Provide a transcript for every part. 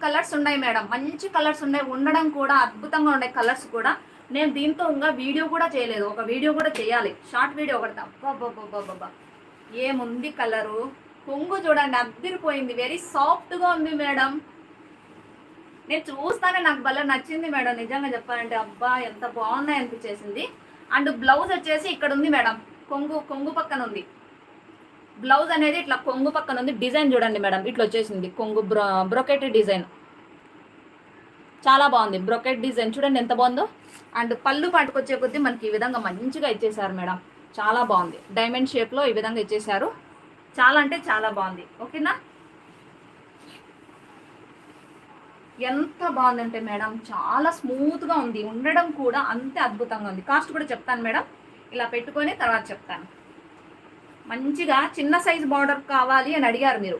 Colours ఉన్నాయి madam, మంచి colours ఉన్నాయి, ఉండడం కూడా అద్భుతంగా ఉన్నాయి కలర్స్ కూడా. నేను దీంతో ఇంకా వీడియో కూడా చేయలేదు, ఒక వీడియో కూడా చేయాలి, షార్ట్ వీడియో ఒకటి. అబ్బా ఏముంది కలరు. కొంగు చూడండి అద్దిరిపోయింది, వెరీ సాఫ్ట్గా ఉంది మేడం. నేను చూస్తానే నాకు భలే నచ్చింది మేడం, నిజంగా చెప్పాలంటే. అబ్బా ఎంత బాగున్నాయి అనిపించేసింది. అండ్ బ్లౌజ్ వచ్చేసి ఇక్కడ ఉంది మేడం, కొంగు పక్కన ఉంది బ్లౌజ్ అనేది. ఇట్లా కొంగు పక్కన ఉంది. డిజైన్ చూడండి మేడం, ఇట్లా వచ్చేసింది కొంగు బ్రొకెట్ డిజైన్. చాలా బాగుంది బ్రొకెట్ డిజైన్, చూడండి ఎంత బాగుందో. అండ్ పళ్ళు పాటుకొచ్చే కొద్దీ మనకి ఈ విధంగా మంచిగా ఇచ్చేసారు మేడం, చాలా బాగుంది. డైమండ్ షేప్లో ఈ విధంగా ఇచ్చేసారు, చాలా అంటే చాలా బాగుంది. ఓకేనా, ఎంత బాగుందంటే మేడం చాలా స్మూత్గా ఉంది, ఉండడం కూడా అంతే అద్భుతంగా ఉంది. కాస్ట్ కూడా చెప్తాను మేడం, ఇలా పెట్టుకొని తర్వాత చెప్తాను. మంచిగా చిన్న సైజ్ బార్డర్ కావాలి అని అడిగారు మీరు.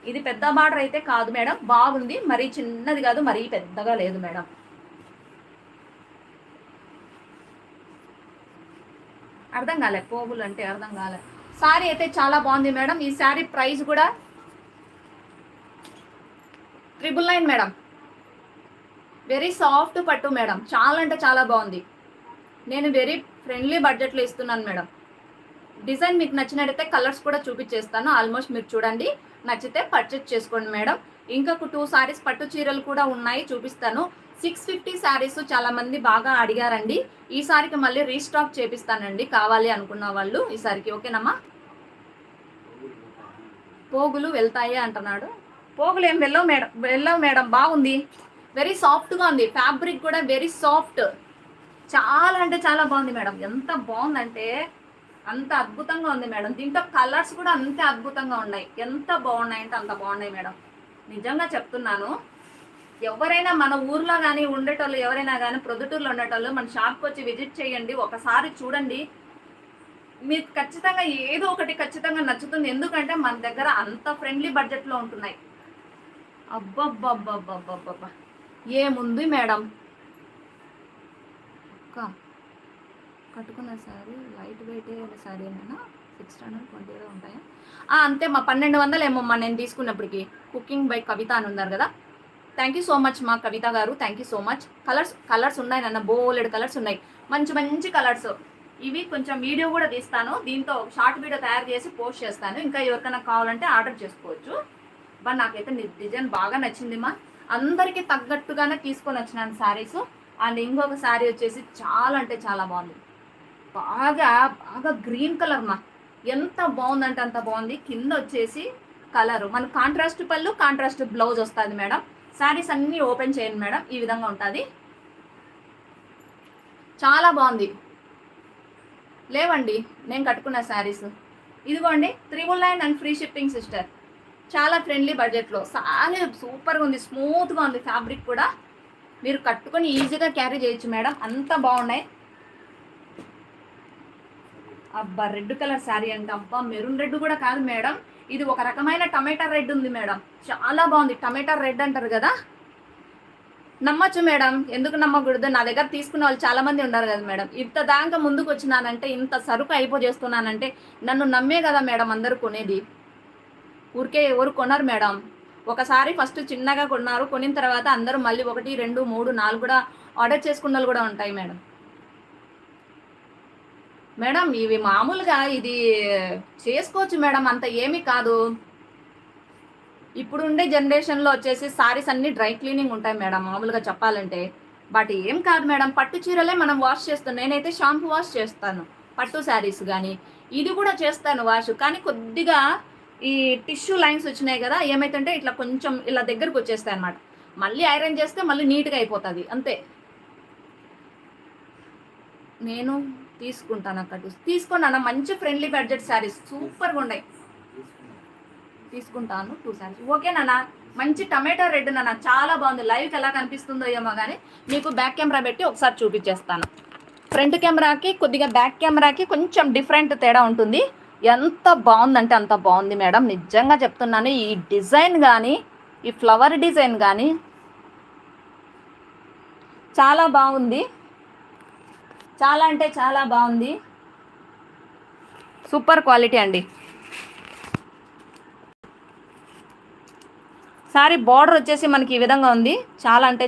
ఇది పెద్ద బార్డర్ అయితే కాదు మేడం, బాగుంది. మరీ చిన్నది కాదు, మరీ పెద్దగా లేదు మేడం. అర్థం కాలే, పోగులు అంటే అర్థం కాలే. శారీ అయితే చాలా బాగుంది మేడం. ఈ శారీ ప్రైస్ కూడా 999 మేడం. వెరీ సాఫ్ట్ పట్టు మేడం, చాలా అంటే చాలా బాగుంది. నేను వెరీ ఫ్రెండ్లీ బడ్జెట్లో ఇస్తున్నాను మేడం. డిజైన్ మీకు నచ్చినట్టయితే కలర్స్ కూడా చూపించేస్తాను. ఆల్మోస్ట్ మీరు చూడండి, నచ్చితే పర్చేజ్ చేసుకోండి మేడం. ఇంకొక 2 సారీస్ పట్టు చీరలు కూడా ఉన్నాయి, చూపిస్తాను. 650 శారీస్ చాలా మంది బాగా అడిగారండి. ఈసారికి మళ్ళీ రీస్టాక్ చేపిస్తానండి, కావాలి అనుకున్న వాళ్ళు ఈసారికి. ఓకేనమ్మా. పోగులు వెళ్తాయి అంటున్నాడు. పోగులు ఏం వెళ్ళవు మేడం, బాగుంది. వెరీ సాఫ్ట్గా ఉంది, ఫ్యాబ్రిక్ కూడా వెరీ సాఫ్ట్, చాలా అంటే చాలా బాగుంది మేడం. ఎంత బాగుందంటే అంత అద్భుతంగా ఉంది మేడం. దీంట్లో కలర్స్ కూడా అంతే అద్భుతంగా ఉన్నాయి, ఎంత బాగున్నాయి అంటే అంత బాగున్నాయి మేడం, నిజంగా చెప్తున్నాను. ఎవరైనా మన ఊర్లో కానీ ఉండేటోళ్ళు, ఎవరైనా కానీ ప్రొద్దుటూరులో ఉండేటోళ్ళు మన షాప్కి వచ్చి విజిట్ చేయండి, ఒకసారి చూడండి. మీకు ఖచ్చితంగా ఏదో ఒకటి ఖచ్చితంగా నచ్చుతుంది, ఎందుకంటే మన దగ్గర అంత ఫ్రెండ్లీ బడ్జెట్లో ఉంటున్నాయి. అబ్బబ్బబ్బబ్బబ్బబ్బబ్బా ఏముంది మేడం. కట్టుకున్న శారీ లైట్ వెయిట్ శారీ ఏమైనా 620 ఉంటాయా? అంతే మా 1200 ఏమమ్మా నేను తీసుకున్నప్పటికి. కుకింగ్ బై కవిత అని ఉన్నారు కదా, థ్యాంక్ యూ సో మచ్ మా కవిత గారు, thank you so much. Colours ఉన్నాయి నాన్న, బోలెడు కలర్స్ ఉన్నాయి, మంచి మంచి కలర్స్. ఇవి కొంచెం వీడియో కూడా తీస్తాను, దీంతో షార్ట్ వీడియో తయారు చేసి పోస్ట్ చేస్తాను. ఇంకా ఎవరికైనా కావాలంటే ఆర్డర్ చేసుకోవచ్చు. బట్ నాకైతే డిజైన్ బాగా నచ్చిందిమ్మా, అందరికీ తగ్గట్టుగానే తీసుకొని వచ్చినాను శారీస్. అండ్ ఇంకొక శారీ వచ్చేసి చాలా అంటే చాలా బాగుంది, బాగా బాగా గ్రీన్ కలర్ మా, ఎంత బాగుందంటే అంత బాగుంది. కింద వచ్చేసి కలరు మన కాంట్రాస్ట్ పళ్ళు, కాంట్రాస్ట్ బ్లౌజ్ వస్తుంది మేడం. శారీస్ అన్నీ ఓపెన్ చేయండి మేడం, ఈ విధంగా ఉంటుంది, చాలా బాగుంది. లేవండి నేను కట్టుకున్న శారీస్, ఇదిగోండి 399 అండ్ ఫ్రీ షిప్పింగ్ సిస్టర్. చాలా ఫ్రెండ్లీ బడ్జెట్లో, చాలా సూపర్గా ఉంది, స్మూత్గా ఉంది. ఫ్యాబ్రిక్ కూడా మీరు కట్టుకొని ఈజీగా క్యారీ చేయొచ్చు మేడం, అంత బాగున్నాయి. అబ్బా రెడ్ కలర్ శారీ అంటే, అబ్బా మెరూన్ రెడ్ కూడా కాదు మేడం, ఇది ఒక రకమైన టమాటా రెడ్ ఉంది మేడం, చాలా బాగుంది. టమాటా రెడ్ అంటారు కదా, నమ్మచ్చు మేడం, ఎందుకు నమ్మకూడదు. నా దగ్గర తీసుకున్న వాళ్ళు చాలా మంది ఉన్నారు కదా మేడం. ఇంత దాకా ముందుకు వచ్చినానంటే, ఇంత సరుకు అయిపోజేస్తున్నానంటే నన్ను నమ్మే కదా మేడం అందరూ కొనేది. ఊరికే ఎవరు కొన్నారు మేడం. ఒకసారి ఫస్ట్ చిన్నగా కొన్నారు, కొనిన తర్వాత అందరూ మళ్ళీ 1, 2, 3, 4 కూడా ఆర్డర్ చేసుకున్న వాళ్ళు కూడా ఉంటాయి మేడం. మేడం ఇవి మామూలుగా ఇది చేసుకోవచ్చు మేడం, అంత ఏమీ కాదు. ఇప్పుడు ఉండే జనరేషన్లో వచ్చేసి సారీస్ అన్ని డ్రై క్లీనింగ్ ఉంటాయి మేడం మామూలుగా చెప్పాలంటే. బట్ ఏం కాదు మేడం, పట్టు చీరలే మనం వాష్ చేస్తాం. నేనైతే షాంపూ వాష్ చేస్తాను పట్టు శారీస్, కానీ ఇది కూడా చేస్తాను వాష్. కానీ కొద్దిగా ఈ టిష్యూ లైన్స్ వచ్చినాయి కదా, ఏమైతుంటే ఇట్లా కొంచెం ఇలా దగ్గరకు వచ్చేస్తాయి అనమాట. మళ్ళీ ఐరన్ చేస్తే మళ్ళీ నీట్గా అయిపోతుంది అంతే. నేను తీసుకుంటాను అక్కడ తీసుకున్నాను, మంచి ఫ్రెండ్లీ బడ్జెట్ శారీస్ సూపర్గా ఉన్నాయి, తీసుకుంటాను 2 శారీస్. ఓకేనా, మంచి టమాటా రెడ్ నాన్న, చాలా బాగుంది. లైవ్కి ఎలా కనిపిస్తుందో ఏమో కానీ మీకు బ్యాక్ కెమెరా పెట్టి ఒకసారి చూపించేస్తాను. ఫ్రంట్ కెమెరాకి కొద్దిగా బ్యాక్ కెమెరాకి కొంచెం డిఫరెంట్ తేడా ఉంటుంది. ఎంత బాగుందంటే అంత బాగుంది మేడం, నిజంగా చెప్తున్నాను. ఈ డిజైన్ కానీ, ఈ ఫ్లవర్ డిజైన్ కానీ చాలా బాగుంది, చాలా అంటే చాలా బాగుంది, సూపర్ క్వాలిటీ అండి. సారీ బార్డర్ వచ్చేసి మనకి ఈ విధంగా ఉంది. చాలా అంటే